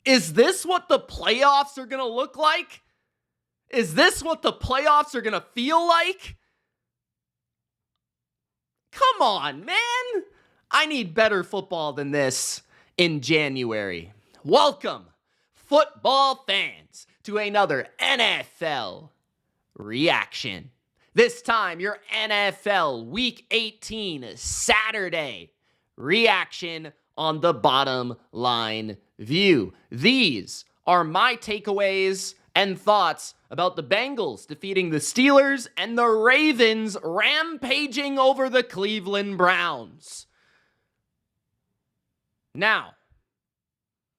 Is this what the playoffs are going to look like? Is this what the playoffs are going to feel like? Come on, man. I need better football than this in January. Welcome, football fans, to another NFL reaction. This time, your NFL Week 18 Saturday reaction on the Bottom Line View. These are my takeaways and thoughts about the Bengals defeating the Steelers and the Ravens rampaging over the Cleveland Browns. Now,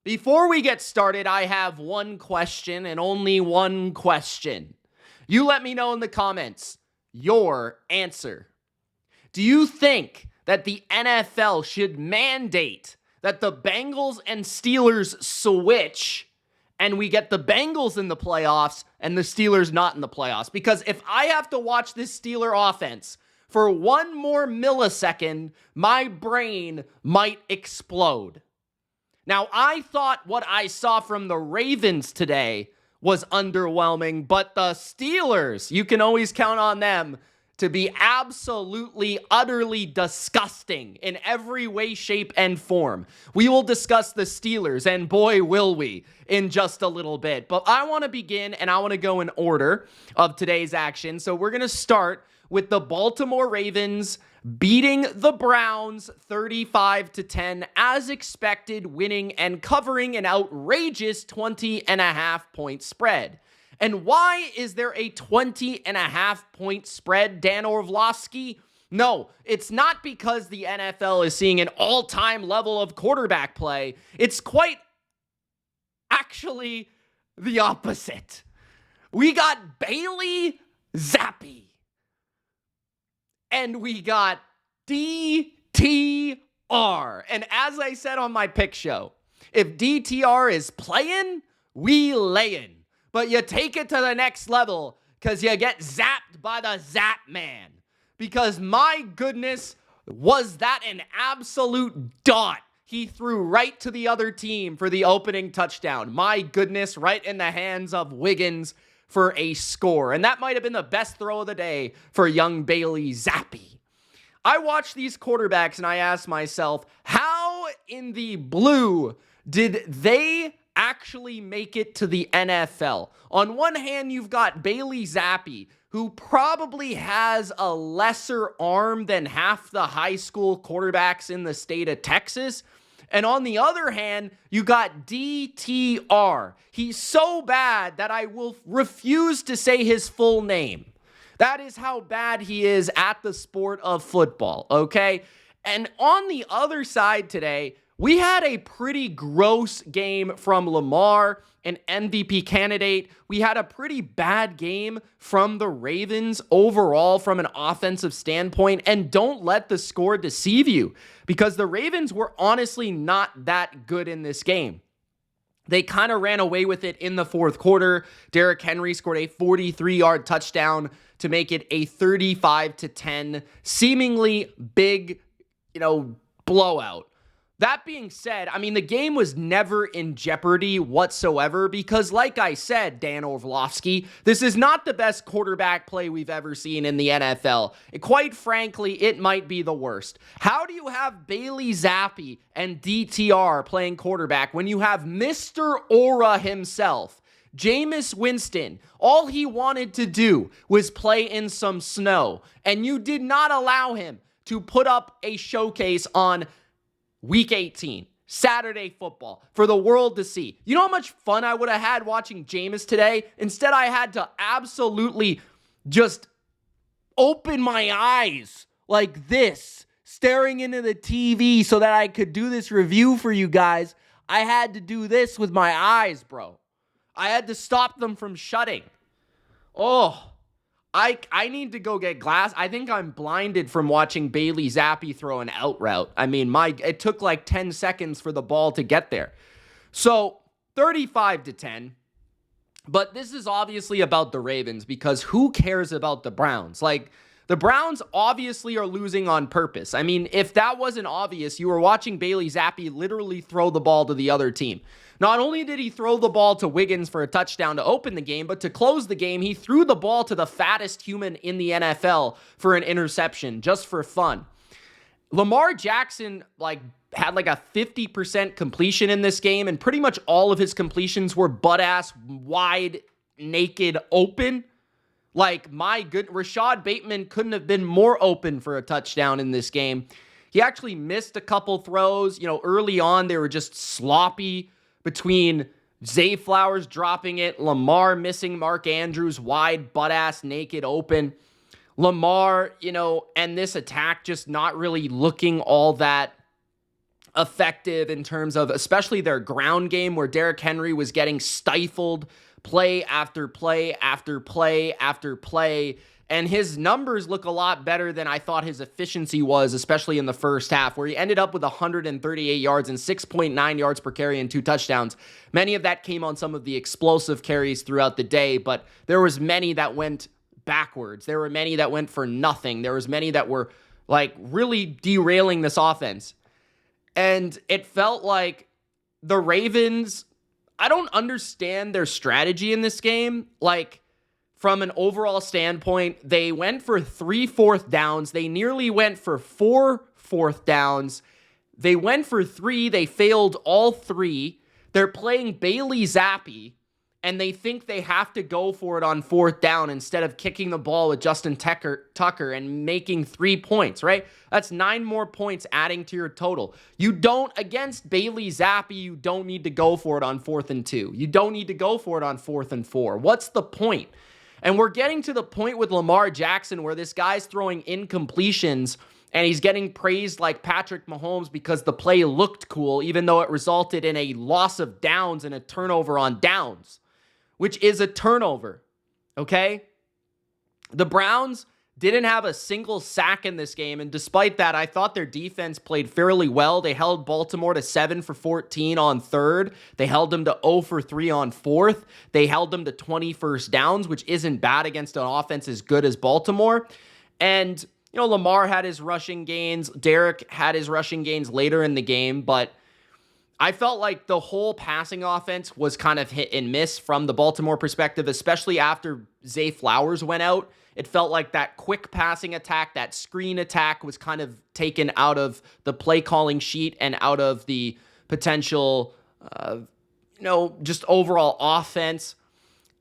before we get started, I have one question and only one question. You let me know in the comments your answer. Do you think that the NFL should mandate that the Bengals and Steelers switch and we get the Bengals in the playoffs and the Steelers not in the playoffs? Because if I have to watch this Steeler offense for one more millisecond, my brain might explode. Now, I thought what I saw from the Ravens today was underwhelming, but the Steelers, you can always count on them to be absolutely, utterly disgusting in every way, shape, and form. We will discuss the Steelers, and boy, will we, in just a little bit. But I want to begin, and I want to go in order of today's action. So we're going to start with the Baltimore Ravens beating the Browns 35-10, as expected, winning and covering an outrageous 20.5-point spread. And why is there a 20.5-point spread, Dan Orlovsky? No, it's not because the NFL is seeing an all-time level of quarterback play. It's quite actually the opposite. We got Bailey Zappi. And we got DTR. And as I said on my pick show, if DTR is playing, we layin'. But you take it to the next level because you get zapped by the Zap Man. Because my goodness, was that an absolute dot he threw right to the other team for the opening touchdown. My goodness, right in the hands of Wiggins for a score. And that might have been the best throw of the day for young Bailey Zappi. I watched these quarterbacks and I asked myself, how in the blue did they actually make it to the NFL? On one hand, you've got Bailey Zappi, who probably has a lesser arm than half the high school quarterbacks in the state of Texas. And on the other hand, you got DTR. He's so bad that I will refuse to say his full name. That is how bad he is at the sport of football, okay? And on the other side today, we had a pretty gross game from Lamar, an MVP candidate. We had a pretty bad game from the Ravens overall from an offensive standpoint. And don't let the score deceive you, because the Ravens were honestly not that good in this game. They kind of ran away with it in the fourth quarter. Derrick Henry scored a 43-yard touchdown to make it a 35-10, seemingly big, blowout. That being said, the game was never in jeopardy whatsoever because, like I said, Dan Orlovsky, this is not the best quarterback play we've ever seen in the NFL. Quite frankly, it might be the worst. How do you have Bailey Zappi and DTR playing quarterback when you have Mr. Aura himself, Jameis Winston? All he wanted to do was play in some snow, and you did not allow him to put up a showcase on Week 18, Saturday football, for the world to see. You know how much fun I would have had watching Jameis today? Instead, I had to absolutely just open my eyes like this, staring into the TV so that I could do this review for you guys. I had to do this with my eyes, bro. I had to stop them from shutting. Oh, I need to go get glass. I think I'm blinded from watching Bailey Zappi throw an out route. It took like 10 seconds for the ball to get there. So 35-10. But this is obviously about the Ravens because who cares about the Browns? The Browns obviously are losing on purpose. I mean, if that wasn't obvious, you were watching Bailey Zappi literally throw the ball to the other team. Not only did he throw the ball to Wiggins for a touchdown to open the game, but to close the game, he threw the ball to the fattest human in the NFL for an interception, just for fun. Lamar Jackson, had a 50% completion in this game, and pretty much all of his completions were butt-ass, wide, naked, open. Rashad Bateman couldn't have been more open for a touchdown in this game. He actually missed a couple throws. Early on, they were just sloppy between Zay Flowers dropping it, Lamar missing Mark Andrews wide, butt-ass, naked, open. Lamar, and this attack just not really looking all that effective in terms of especially their ground game, where Derrick Henry was getting stifled play after play after play after play, and his numbers look a lot better than I thought his efficiency was, especially in the first half, where he ended up with 138 yards and 6.9 yards per carry and 2 touchdowns. Many of that came on some of the explosive carries throughout the day, but there was many that went backwards. There were many that went for nothing. There was many that were really derailing this offense. And it felt like the Ravens, I don't understand their strategy in this game. From an overall standpoint, they went for 3 fourth downs. They nearly went for 4 fourth downs. They went for 3. They failed all 3. They're playing Bailey Zappi, and they think they have to go for it on 4th down instead of kicking the ball with Justin Tucker and making 3 points, right? That's 9 more points adding to your total. Against Bailey Zappi, you don't need to go for it on 4th and 2. You don't need to go for it on 4th and 4. What's the point? And we're getting to the point with Lamar Jackson where this guy's throwing incompletions and he's getting praised like Patrick Mahomes because the play looked cool, even though it resulted in a loss of downs and a turnover on downs, which is a turnover, okay? The Browns didn't have a single sack in this game, and despite that, I thought their defense played fairly well. They held Baltimore to 7 for 14 on 3rd. They held them to 0 for 3 on 4th. They held them to 20 first downs, which isn't bad against an offense as good as Baltimore. And, Lamar had his rushing gains. Derek had his rushing gains later in the game, but I felt like the whole passing offense was kind of hit and miss from the Baltimore perspective, especially after Zay Flowers went out. It felt like that quick passing attack, that screen attack was kind of taken out of the play calling sheet and out of the potential, just overall offense.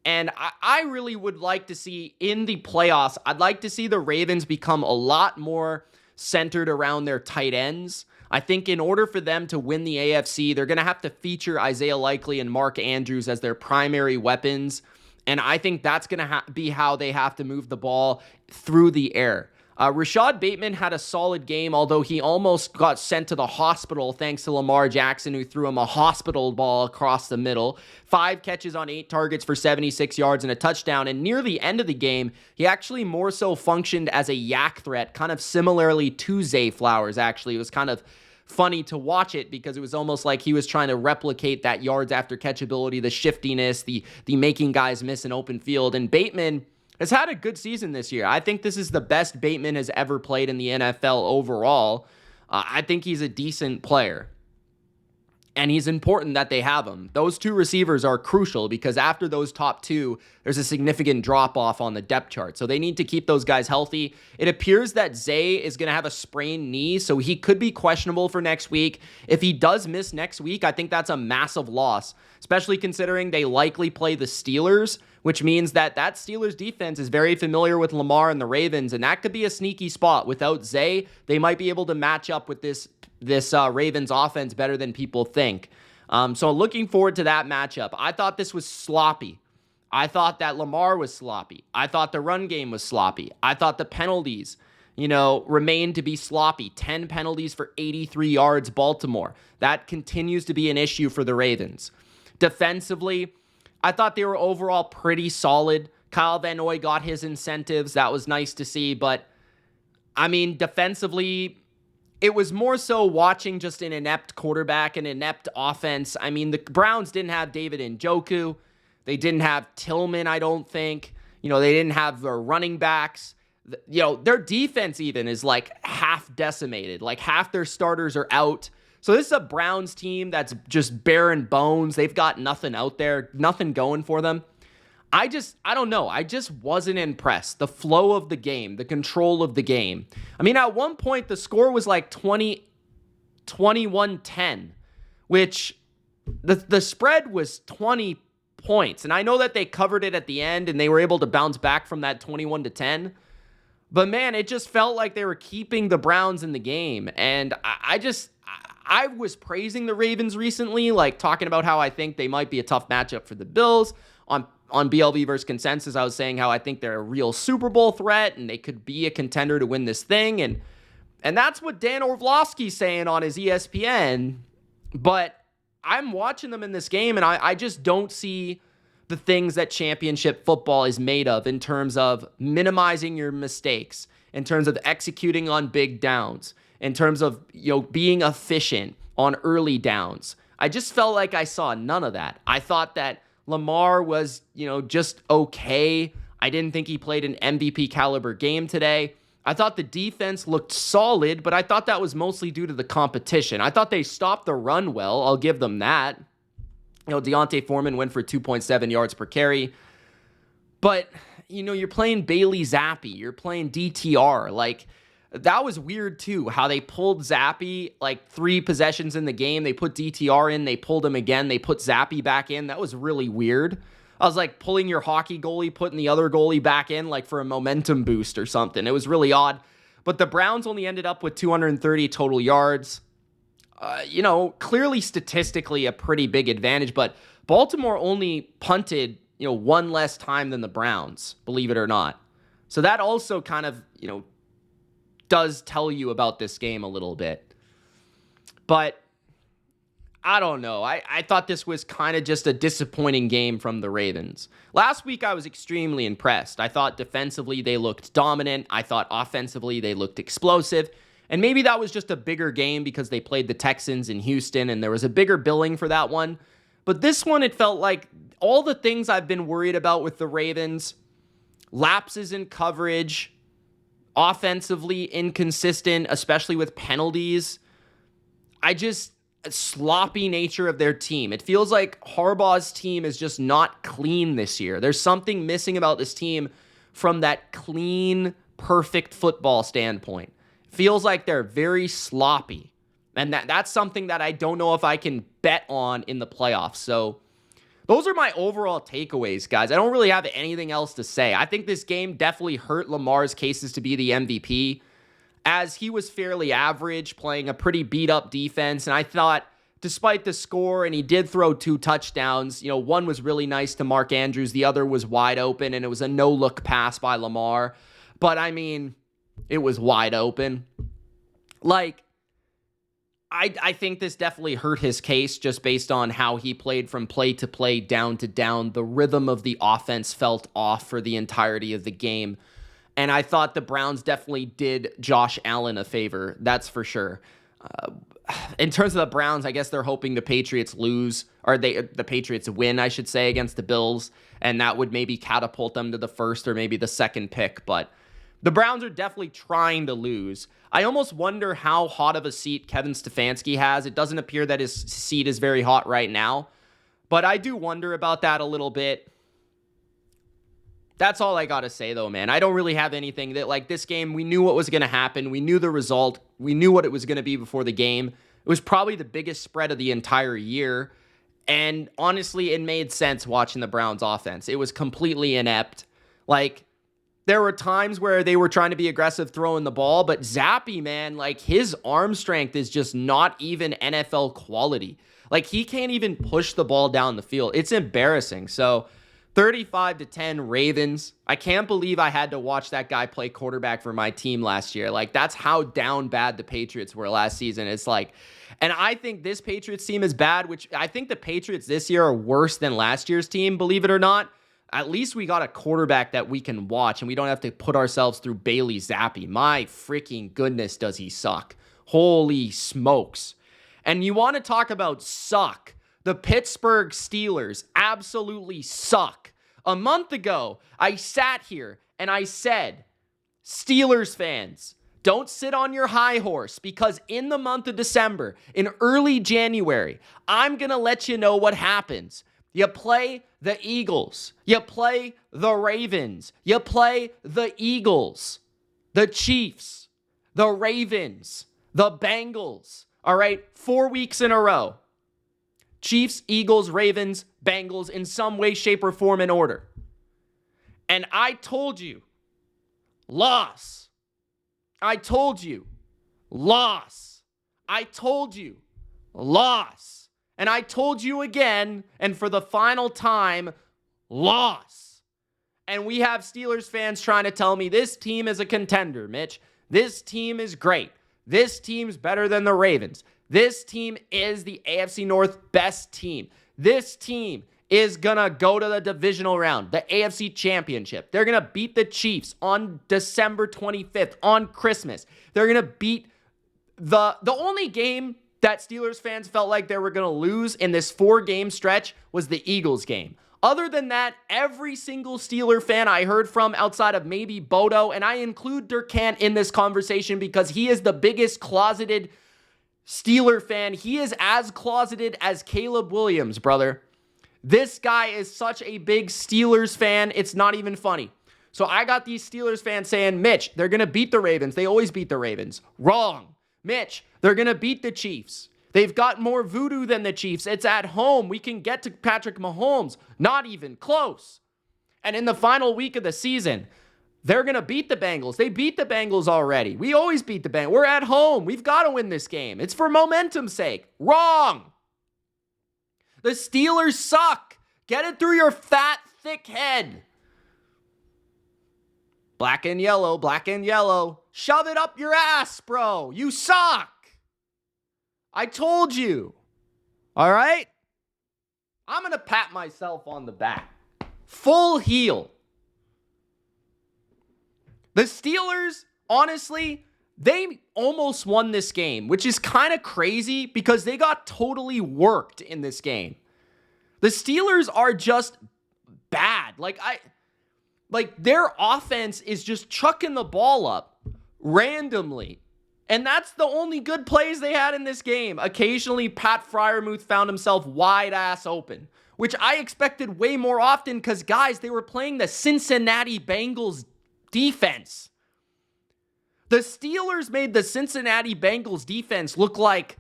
And I really would like to see in the playoffs, I'd like to see the Ravens become a lot more centered around their tight ends. I think in order for them to win the AFC, they're going to have to feature Isaiah Likely and Mark Andrews as their primary weapons. And I think that's going to be how they have to move the ball through the air. Rashad Bateman had a solid game, although he almost got sent to the hospital thanks to Lamar Jackson, who threw him a hospital ball across the middle. 5 catches on 8 targets for 76 yards and a touchdown. And near the end of the game, he actually more so functioned as a yak threat, kind of similarly to Zay Flowers, actually. It was kind of funny to watch it because it was almost like he was trying to replicate that yards after catch ability, the shiftiness, the making guys miss an open field. And Bateman has had a good season this year. I think this is the best Bateman has ever played in the NFL overall. I think he's a decent player. And he's important that they have him. Those 2 receivers are crucial because after those top 2, there's a significant drop-off on the depth chart. So they need to keep those guys healthy. It appears that Zay is going to have a sprained knee, so he could be questionable for next week. If he does miss next week, I think that's a massive loss, especially considering they likely play the Steelers, which means that Steelers defense is very familiar with Lamar and the Ravens, and that could be a sneaky spot. Without Zay, they might be able to match up with this Ravens offense better than people think. So looking forward to that matchup. I thought this was sloppy. I thought that Lamar was sloppy. I thought the run game was sloppy. I thought the penalties, remained to be sloppy. 10 penalties for 83 yards, Baltimore. That continues to be an issue for the Ravens. Defensively, I thought they were overall pretty solid. Kyle Van Noy got his incentives. That was nice to see. But, defensively, it was more so watching just an inept quarterback, an inept offense. The Browns didn't have David Njoku. They didn't have Tillman, I don't think. They didn't have their running backs. their defense even is like half decimated. Like half their starters are out. So this is a Browns team that's just bare and bones. They've got nothing out there, nothing going for them. I don't know. I just wasn't impressed. The flow of the game, the control of the game. I mean, at one point, the score was like 21-10, which the spread was 20 points. And I know that they covered it at the end and they were able to bounce back from that 21-10. But man, it just felt like they were keeping the Browns in the game. And I was praising the Ravens recently, like talking about how I think they might be a tough matchup for the Bills. On BLV versus Consensus, I was saying how I think they're a real Super Bowl threat and they could be a contender to win this thing. And that's what Dan Orlovsky's saying on his ESPN. But I'm watching them in this game and I just don't see the things that championship football is made of in terms of minimizing your mistakes, in terms of executing on big downs, in terms of being efficient on early downs. I just felt like I saw none of that. I thought that Lamar was, just okay. I didn't think he played an MVP caliber game today. I thought the defense looked solid, but I thought that was mostly due to the competition. I thought they stopped the run well. I'll give them that. Deontay Foreman went for 2.7 yards per carry. But, you're playing Bailey Zappi. You're playing DTR. Like, that was weird, too, how they pulled Zappi, like, 3 possessions in the game. They put DTR in. They pulled him again. They put Zappi back in. That was really weird. I was like pulling your hockey goalie, putting the other goalie back in, like, for a momentum boost or something. It was really odd. But the Browns only ended up with 230 total yards. Clearly statistically a pretty big advantage, but Baltimore only punted, one less time than the Browns, believe it or not. So that also kind of, does tell you about this game a little bit. But I don't know. I thought this was kind of just a disappointing game from the Ravens. Last week, I was extremely impressed. I thought defensively they looked dominant. I thought offensively they looked explosive. And maybe that was just a bigger game because they played the Texans in Houston and there was a bigger billing for that one. But this one, it felt like all the things I've been worried about with the Ravens, lapses in coverage, offensively inconsistent, especially with penalties. Sloppy nature of their team. It feels like Harbaugh's team is just not clean this year. There's something missing about this team from that clean, perfect football standpoint. Feels like they're very sloppy. And that's something that I don't know if I can bet on in the playoffs. So those are my overall takeaways, guys. I don't really have anything else to say. I think this game definitely hurt Lamar's cases to be the MVP, as he was fairly average, playing a pretty beat-up defense. And I thought, despite the score, and he did throw 2 touchdowns, one was really nice to Mark Andrews, the other was wide open, and it was a no-look pass by Lamar. But, I mean, it was wide open. Like, I think this definitely hurt his case just based on how he played from play to play, down to down. The rhythm of the offense felt off for the entirety of the game. And I thought the Browns definitely did Josh Allen a favor. That's for sure. In terms of the Browns, I guess they're hoping the Patriots lose, or the Patriots win, I should say, against the Bills. And that would maybe catapult them to the first or maybe the second pick. But the Browns are definitely trying to lose. I almost wonder how hot of a seat Kevin Stefanski has. It doesn't appear that his seat is very hot right now. But I do wonder about that a little bit. That's all I got to say, though, man. I don't really have anything that, like, this game, we knew what was going to happen. We knew the result. We knew what it was going to be before the game. It was probably the biggest spread of the entire year. And honestly, it made sense watching the Browns offense. It was completely inept. Like, there were times where they were trying to be aggressive throwing the ball, but Zappi, man, like, his arm strength is just not even NFL quality. Like, he can't even push the ball down the field. It's embarrassing. So 35-10 Ravens. I can't believe I had to watch that guy play quarterback for my team last year. Like, that's how down bad the Patriots were last season. It's like, and I think this Patriots team is bad, which I think the Patriots this year are worse than last year's team, believe it or not. At least we got a quarterback that we can watch and we don't have to put ourselves through Bailey Zappi. My freaking goodness, does he suck. Holy smokes. And you want to talk about suck. The Pittsburgh Steelers absolutely suck. A month ago, I sat here and I said, Steelers fans, don't sit on your high horse, because in the month of December, in early January, I'm going to let you know what happens. You play the Eagles. You play the Ravens. You play the Eagles, the Chiefs, the Ravens, the Bengals. All right, 4 weeks in a row. Chiefs, Eagles, Ravens, Bengals in some way, shape, or form in order. And I told you, loss. I told you, loss. I told you, loss. And I told you again, and for the final time, loss. And we have Steelers fans trying to tell me this team is a contender, Mitch. This team is great. This team's better than the Ravens. This team is the AFC North best team. This team is going to go to the divisional round, the AFC Championship. They're going to beat the Chiefs on December 25th, on Christmas. They're going to beat the only game that Steelers fans felt like they were going to lose in this 4-game stretch was the Eagles game. Other than that, every single Steeler fan I heard from outside of maybe Bodo, and I include Durkant in this conversation because he is the biggest closeted Steeler fan. He is as closeted as Caleb Williams, brother. This guy is such a big Steelers fan, it's not even funny. So I got these Steelers fans saying, Mitch, they're going to beat the Ravens. They always beat the Ravens. Wrong. Mitch, they're going to beat the Chiefs. They've got more voodoo than the Chiefs. It's at home. We can get to Patrick Mahomes. Not even close. And in the final week of the season, they're going to beat the Bengals. They beat the Bengals already. We always beat the Bengals. We're at home. We've got to win this game. It's for momentum's sake. Wrong. The Steelers suck. Get it through your fat, thick head. Black and yellow, black and yellow. Shove it up your ass, bro. You suck. I told you. All right? I'm going to pat myself on the back. Full heel. The Steelers, honestly, they almost won this game, which is kind of crazy because they got totally worked in this game. The Steelers are just bad. Like their offense is just chucking the ball up randomly. And that's the only good plays they had in this game. Occasionally, Pat Freiermuth found himself wide ass open, which I expected way more often because, guys, they were playing the Cincinnati Bengals defense. The Steelers made the Cincinnati Bengals defense look like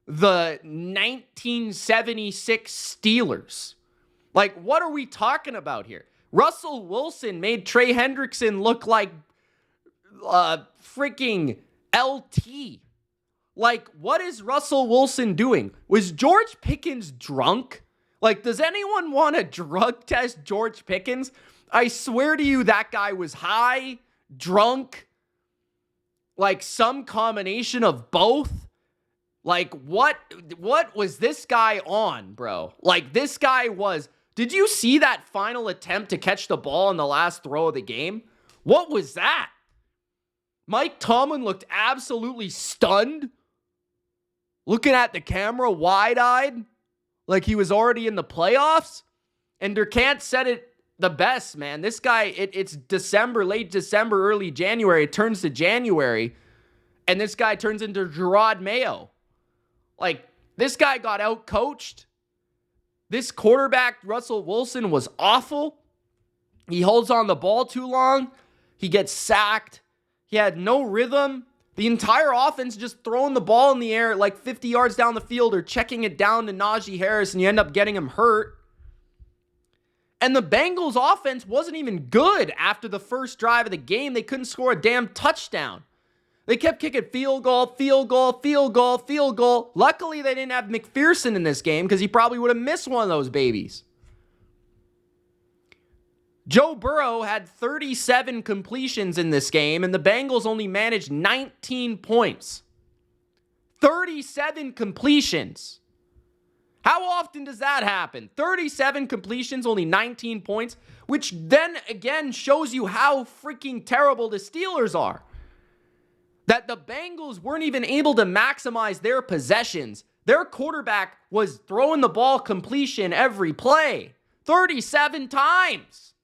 the 1976 Steelers. Like, what are we talking about here? Russell Wilson made Trey Hendrickson look like freaking LT. Like, what is Russell Wilson doing? Was George Pickens drunk? Like, does anyone want to drug test George Pickens? I swear to you, that guy was high, drunk, like some combination of both. Like, what was this guy on, bro? Like, this guy was... Did you see that final attempt to catch the ball in the last throw of the game? What was that? Mike Tomlin looked absolutely stunned, looking at the camera wide-eyed, like he was already in the playoffs. And Durkant said it the best, man. This guy, it's December, late December, early January. It turns to January, and this guy turns into Gerard Mayo. Like, this guy got out-coached. This quarterback, Russell Wilson, was awful. He holds on the ball too long. He gets sacked. He had no rhythm. The entire offense just throwing the ball in the air like 50 yards down the field or checking it down to Najee Harris, and you end up getting him hurt. And the Bengals offense wasn't even good after the first drive of the game. They couldn't score a damn touchdown. They kept kicking field goal, field goal, field goal, field goal. Luckily, they didn't have McPherson in this game because he probably would have missed one of those babies. Joe Burrow had 37 completions in this game, and the Bengals only managed 19 points. 37 completions. How often does that happen? 37 completions, only 19 points, which then again shows you how freaking terrible the Steelers are. That the Bengals weren't even able to maximize their possessions. Their quarterback was throwing the ball completion every play. 37 times.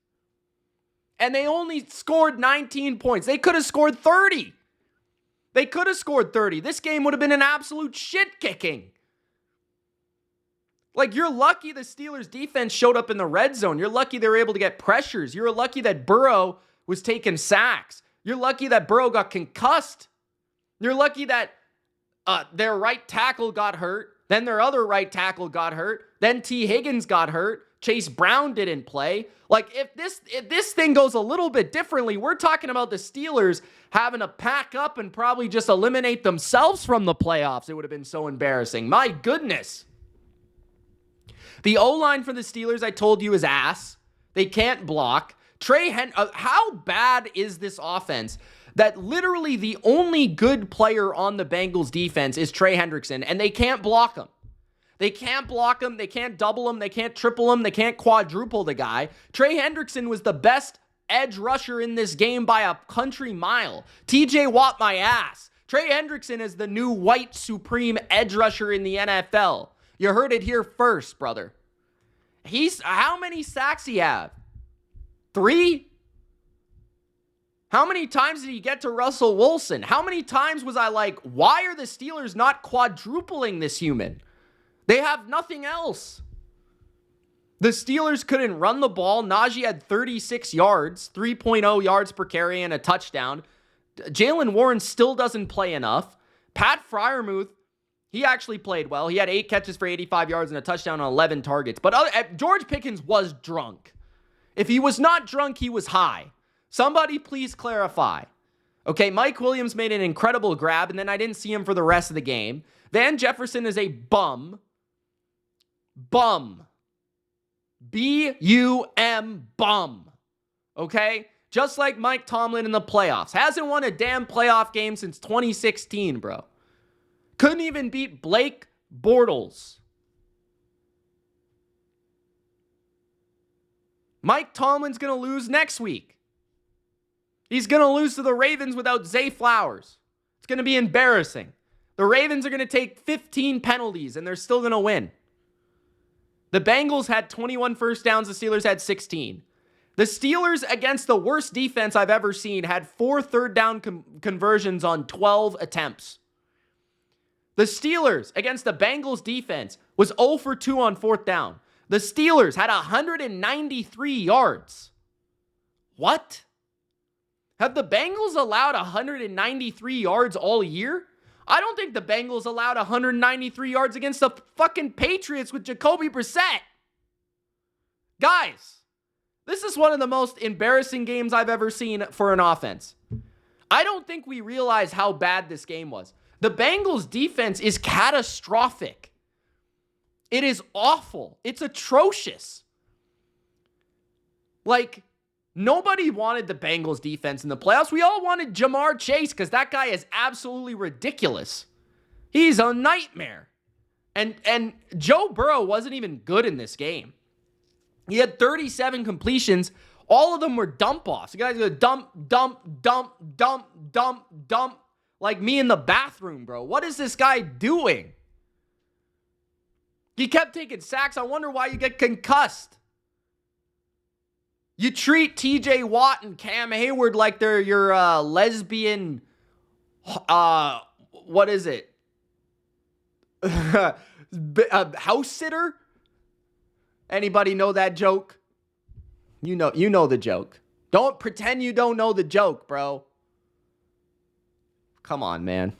And they only scored 19 points. They could have scored 30. They could have scored 30. This game would have been an absolute shit kicking. Like, you're lucky the Steelers defense showed up in the red zone. You're lucky they were able to get pressures. You're lucky that Burrow was taking sacks. You're lucky that Burrow got concussed. You're lucky that their right tackle got hurt. Then their other right tackle got hurt. Then T. Higgins got hurt. Chase Brown didn't play. Like, if this thing goes a little bit differently, we're talking about the Steelers having to pack up and probably just eliminate themselves from the playoffs. It would have been so embarrassing. My goodness. The O-line for the Steelers, I told you, is ass. They can't block. How bad is this offense that literally the only good player on the Bengals defense is Trey Hendrickson, and they can't block him? They can't block him. They can't double him. They can't triple him. They can't quadruple the guy. Trey Hendrickson was the best edge rusher in this game by a country mile. TJ Watt my ass. Trey Hendrickson is the new white supreme edge rusher in the NFL. You heard it here first, brother. How many sacks he have? 3? How many times did he get to Russell Wilson? How many times was I like, why are the Steelers not quadrupling this human? They have nothing else. The Steelers couldn't run the ball. Najee had 36 yards, 3.0 yards per carry, and a touchdown. Jalen Warren still doesn't play enough. Pat Freiermuth, he actually played well. He had 8 catches for 85 yards and a touchdown on 11 targets. But George Pickens was drunk. If he was not drunk, he was high. Somebody please clarify. Okay, Mike Williams made an incredible grab, and then I didn't see him for the rest of the game. Van Jefferson is a bum. Bum. B-U-M, bum. Okay? Just like Mike Tomlin in the playoffs. Hasn't won a damn playoff game since 2016, bro. Couldn't even beat Blake Bortles. Mike Tomlin's going to lose next week. He's going to lose to the Ravens without Zay Flowers. It's going to be embarrassing. The Ravens are going to take 15 penalties, and they're still going to win. The Bengals had 21 first downs. The Steelers had 16. The Steelers, against the worst defense I've ever seen, had 4 third down conversions on 12 attempts. The Steelers, against the Bengals defense, was 0 for 2 on 4th down. The Steelers had 193 yards. What? Have the Bengals allowed 193 yards all year? I don't think the Bengals allowed 193 yards against the fucking Patriots with Jacoby Brissett. Guys, this is one of the most embarrassing games I've ever seen for an offense. I don't think we realize how bad this game was. The Bengals defense is catastrophic. It is awful. It's atrocious. Like, nobody wanted the Bengals defense in the playoffs. We all wanted Jamar Chase because that guy is absolutely ridiculous. He's a nightmare. And Joe Burrow wasn't even good in this game. He had 37 completions. All of them were dump-offs. The guys go dump, dump, dump, dump, dump, dump. Like me in the bathroom, bro. What is this guy doing? He kept taking sacks. I wonder why you get concussed. You treat TJ Watt and Cam Hayward like they're your lesbian, what is it? House sitter? Anybody know that joke? You know the joke. Don't pretend you don't know the joke, bro. Come on, man.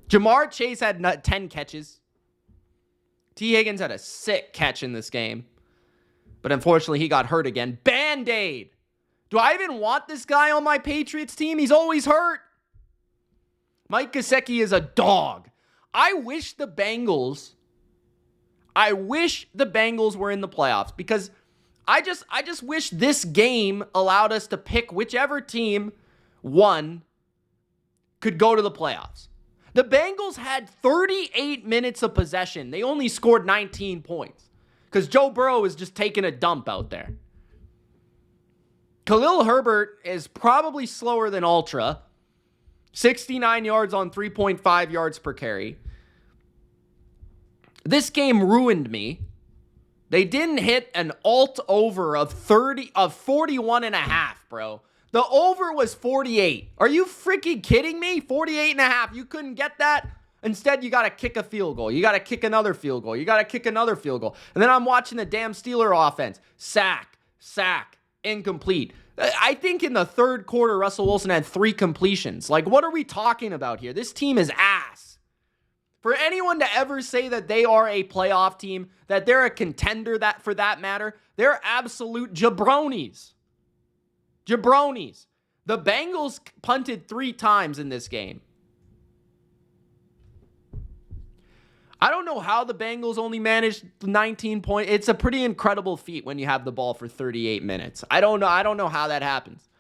Jamar Chase had 10 catches. T. Higgins had a sick catch in this game. But unfortunately, he got hurt again. Band-Aid. Do I even want this guy on my Patriots team? He's always hurt. Mike Gesicki is a dog. I wish the Bengals were in the playoffs because I just wish this game allowed us to pick whichever team won could go to the playoffs. The Bengals had 38 minutes of possession. They only scored 19 points because Joe Burrow is just taking a dump out there. Khalil Herbert is probably slower than Ultra. 69 yards on 3.5 yards per carry. This game ruined me. They didn't hit an alt over of 41.5, bro. The over was 48. Are you freaking kidding me? 48.5. You couldn't get that? Instead, you got to kick a field goal. You got to kick another field goal. You got to kick another field goal. And then I'm watching the damn Steeler offense. Sack, incomplete. I think in the third quarter, Russell Wilson had 3 completions. Like, what are we talking about here? This team is ass. For anyone to ever say that they are a playoff team, that they're a contender, that for that matter, they're absolute jabronis. Jabronis. The Bengals punted 3 times in this game. I don't know how the Bengals only managed 19 points. It's a pretty incredible feat when you have the ball for 38 minutes. I don't know how that happens.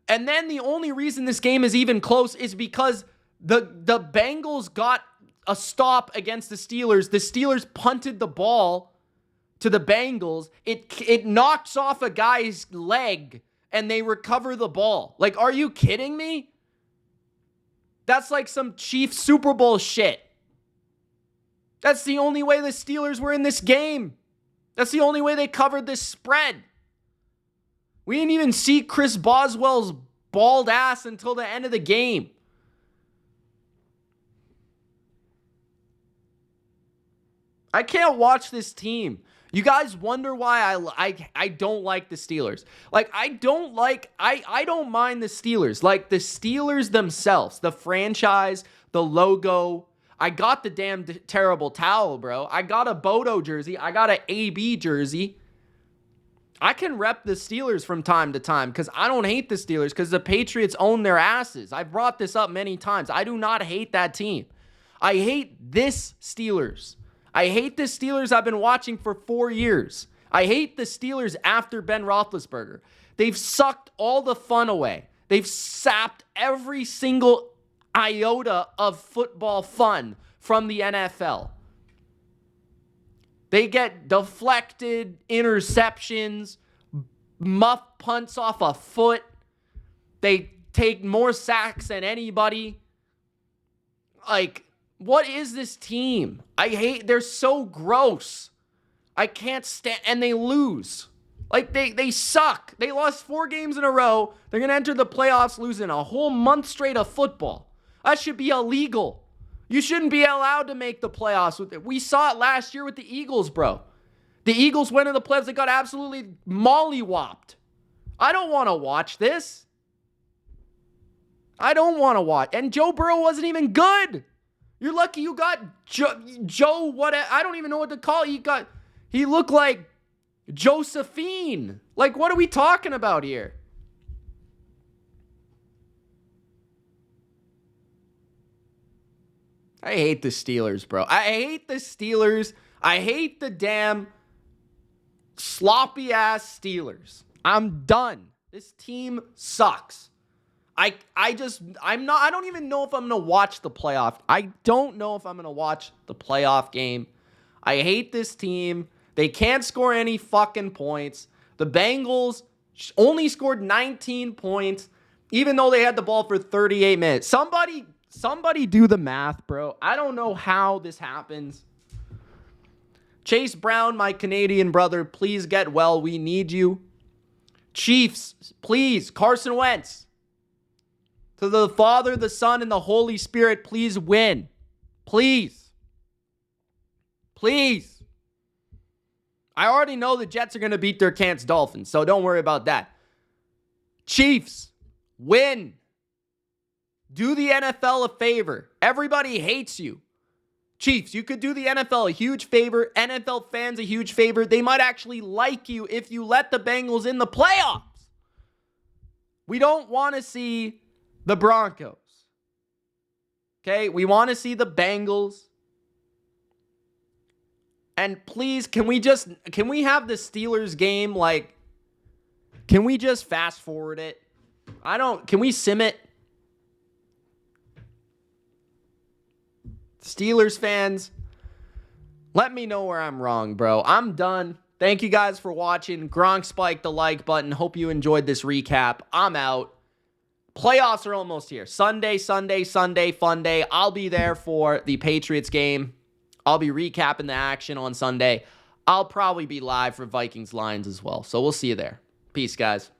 And then the only reason this game is even close is because the Bengals got a stop against the Steelers. The Steelers punted the ball to the Bengals. It knocks off a guy's leg and they recover the ball. Like, are you kidding me? That's like some Chiefs Super Bowl shit. That's the only way the Steelers were in this game. That's the only way they covered this spread. We didn't even see Chris Boswell's bald ass until the end of the game. I can't watch this team. You guys wonder why I don't like the Steelers. Like, I don't mind the Steelers. Like, the Steelers themselves, the franchise, the logo. I got the damn terrible towel, bro. I got a Bodo jersey. I got an AB jersey. I can rep the Steelers from time to time because I don't hate the Steelers because the Patriots own their asses. I've brought this up many times. I do not hate that team. I hate this Steelers. I hate the Steelers I've been watching for 4 years. I hate the Steelers after Ben Roethlisberger. They've sucked all the fun away. They've sapped every single iota of football fun from the NFL. They get deflected interceptions, muff punts off a foot. They take more sacks than anybody. Like, what is this team? They're so gross. I can't stand, and they lose. Like, they suck. They lost 4 games in a row. They're going to enter the playoffs losing a whole month straight of football. That should be illegal. You shouldn't be allowed to make the playoffs with it. We saw it last year with the Eagles, bro. The Eagles went to the playoffs. They got absolutely mollywopped. I don't want to watch this. I don't want to watch. And Joe Burrow wasn't even good. You're lucky you got Joe, what? I don't even know what to call it. He looked like Josephine. Like, what are we talking about here? I hate the Steelers, bro. I hate the Steelers. I hate the damn sloppy-ass Steelers. I'm done. This team sucks. I don't even know if I'm going to watch the playoff. I don't know if I'm going to watch the playoff game. I hate this team. They can't score any fucking points. The Bengals only scored 19 points, even though they had the ball for 38 minutes. Somebody do the math, bro. I don't know how this happens. Chase Brown, my Canadian brother, please get well. We need you. Chiefs, please. Carson Wentz. To the Father, the Son, and the Holy Spirit, please win. Please. Please. I already know the Jets are going to beat their Kansas Dolphins, so don't worry about that. Chiefs, win. Do the NFL a favor. Everybody hates you. Chiefs, you could do the NFL a huge favor. NFL fans a huge favor. They might actually like you if you let the Bengals in the playoffs. We don't want to see the Broncos. Okay? We want to see the Bengals. And please, can we have the Steelers game, like, can we just fast forward it? Can we sim it? Steelers fans, let me know where I'm wrong, bro. I'm done. Thank you guys for watching. Gronk spiked the like button. Hope you enjoyed this recap. I'm out. Playoffs are almost here. Sunday, fun day. I'll be there for the Patriots game. I'll be recapping the action on Sunday. I'll probably be live for Vikings Lions as well. So we'll see you there. Peace, guys.